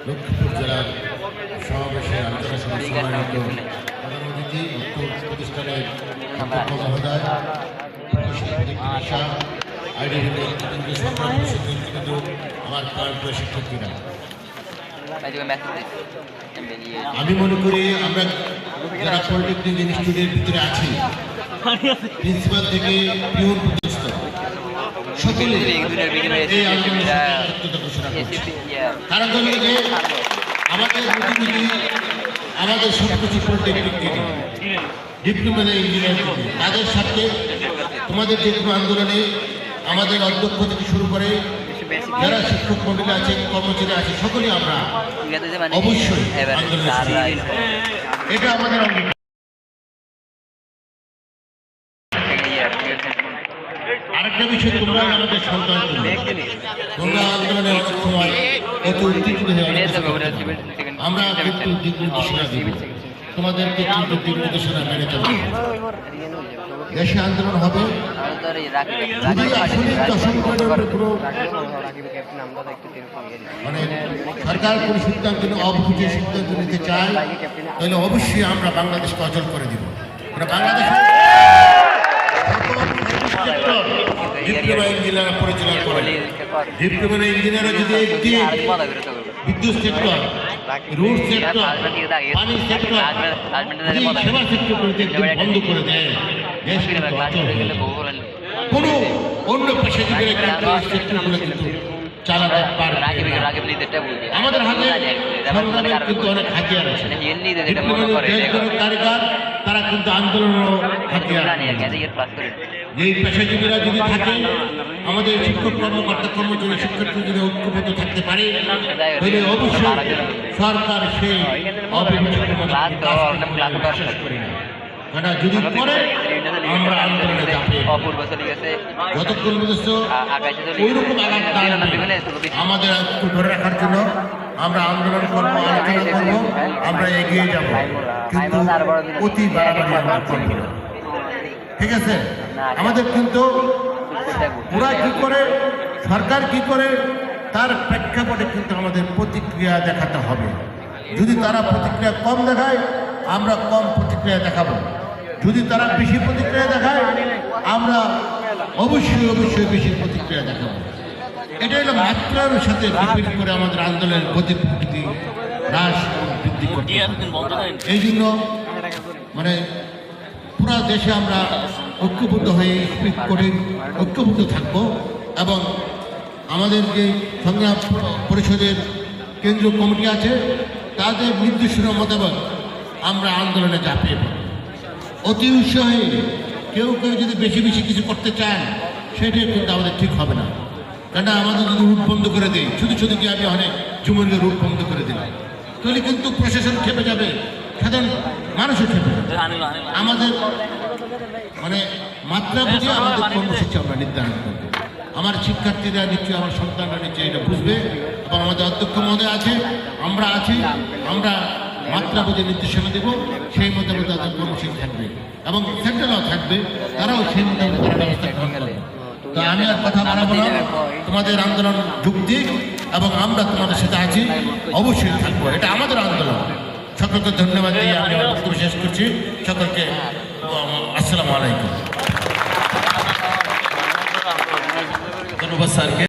লক্ষ্মীপুর জেলার সমাবেশে আলোচনা সভায় সম্মানিত প্রধান অতিথি উক্ত প্রতিষ্ঠানের মহোদয় আমার প্রাণপ্রিয় শিক্ষার্থীরা, আমি মনে করি আমরা যারা পলিটেকনিক ইনস্টিটিউটের ভিতরে আছি, প্রিন্সিপাল থেকে পিওন পর্যন্ত সকলে এই আন্দোলনের সত্যতা ঘোষণা করছে। কারণ হলো যে আমাদের প্রতিনিধি আমাদের সবকিছু পলিটেকনিক থেকে ডিপ্লোমা ইঞ্জিনিয়ার থেকে তাদের সাথে তোমাদের যে কোনো আন্দোলনে আমাদের অধ্যক্ষ থেকে শুরু করে যারা শিক্ষক মন্ডলী আছে, কর্মচারী আছে, সকলেই আমরা অবশ্যই আন্দোলনে এটা আমাদের অঙ্গীকার। আরেকটা বিষয়, তোমরা আমাদের সন্তান, তোমরা আন্দোলনে অনেক সময় এত উত্তেজিত হয়ে আমরা কিন্তু দিক নির্দেশনা দিব, তোমাদেরকে কিন্তু দিক নির্দেশনা মেনে চলবে। দেশে আন্দোলন হবে, যদি আসলে মানে সরকার কোনো সিদ্ধান্ত অবুঝে সিদ্ধান্ত নিতে চায়, তাহলে অবশ্যই আমরা বাংলাদেশকে অচল করে দিব। বাংলাদেশ ডিপ্লোমা ইঞ্জিনিয়ার পরিচালনা করে, ডিপ্লোমা ইঞ্জিনিয়ার যদি একটি বিদ্যুৎ সেক্টর, রোড সেক্টর, পানি সেক্টর, সেবা সেক্টরগুলিতে বন্ধ করে দেয়, দেশ কিন্তু অচল হয়ে যাবে। কোনো অন্য পেশাজীবীরা কিন্তু সেক্টরগুলো কিন্তু চালাতে পারবে। আমাদের হাতে সংগ্রামের কিন্তু অনেক হাতিয়ার আছে, তারা কিন্তু আন্দোলনেরও হাতিয়ার। এই পেশাজীবীরা যদি থাকে, আমাদের শিক্ষক কর্মকর্তা কর্মচারী শিক্ষার্থী যদি ঐক্যবদ্ধ থাকতে পারে, তাহলে অবশ্যই সরকার সেই বিশ্বাস করি না, যদি করে আমরা আন্দোলনে যাবে। যতক্ষণ পর্যন্ত ওইরকম আঘাত আমাদের ঐক্য ধরে রাখার জন্য আমরা আন্দোলন করবো, আলোচনা করবো, আমরা এগিয়ে যাব, কিন্তু অতি বাড়াবাড়ি আমরা করবো না। ঠিক আছে? আমাদের কিন্তু ওরা কি করে, সরকার কি করে, তার প্রেক্ষাপটে কিন্তু আমাদের প্রতিক্রিয়া দেখাতে হবে। যদি তারা প্রতিক্রিয়া কম দেখায়, আমরা কম প্রতিক্রিয়া দেখাবো। যদি তারা বেশি প্রতিক্রিয়া দেখায়, আমরা অবশ্যই অবশ্যই বেশি প্রতিক্রিয়া দেখাবো। এটা হলো মাত্রার সাথে ডিপেন্ড করে আমাদের আন্দোলনের গতিবিধি হ্রাস বৃদ্ধি করতে। এই জন্য মানে পুরা দেশে আমরা ঐক্যবদ্ধ হয়ে স্পিক করে ঐক্যবদ্ধ থাকবো, এবং আমাদের যে সংগ্রাম পরিষদের কেন্দ্রীয় কমিটি আছে, তাদের নির্দেশনা মোতাবেক আমরা আন্দোলনে ঝাঁপিয়ে পড়ব। অতি উৎসাহে কেউ কেউ যদি বেশি বেশি কিছু করতে চান, সেটাই কিন্তু আমাদের ঠিক হবে না। কেন আমাদের যদি রুট বন্ধ করে দেয়, শুধু শুধু কি আমি অনেক যুবলীগের রুট বন্ধ করে দিলাম, তাহলে কিন্তু প্রশাসন খেপে যাবে, সাধারণ মানুষও খেপে যাবে। আমাদের মানে মাত্রা বুঝে আমাদের কর্মসূচি আমরা নির্ধারণ করবো। আমার শিক্ষার্থীরা নিশ্চয়ই, আমার সন্তানরা নিশ্চয়ই এটা বুঝবে, এবং আমাদের অধ্যক্ষ মহোদয় আছে, আমরা আছি, আমরা মাত্রা বুঝে নির্দেশনা দেব, সেই মোতাবেক তাদের কর্মসূচি থাকবে, এবং সেন্ট্রালও থাকবে, তারাও সেই মোতাবেক ব্যবস্থা গ্রহণ করবে। তো আমি আর কথা বাড়াবো না, তোমাদের আন্দোলন যুক্তি, এবং আমরা তোমাদের সাথে আছি, অবশ্যই থাকবো। এটা আমাদের আন্দোলন। সকলকে ধন্যবাদ দিয়ে আমি বক্তব্য শেষ করছি। সকলকে আসসালামু আলাইকুম। ধন্যবাদ স্যারকে।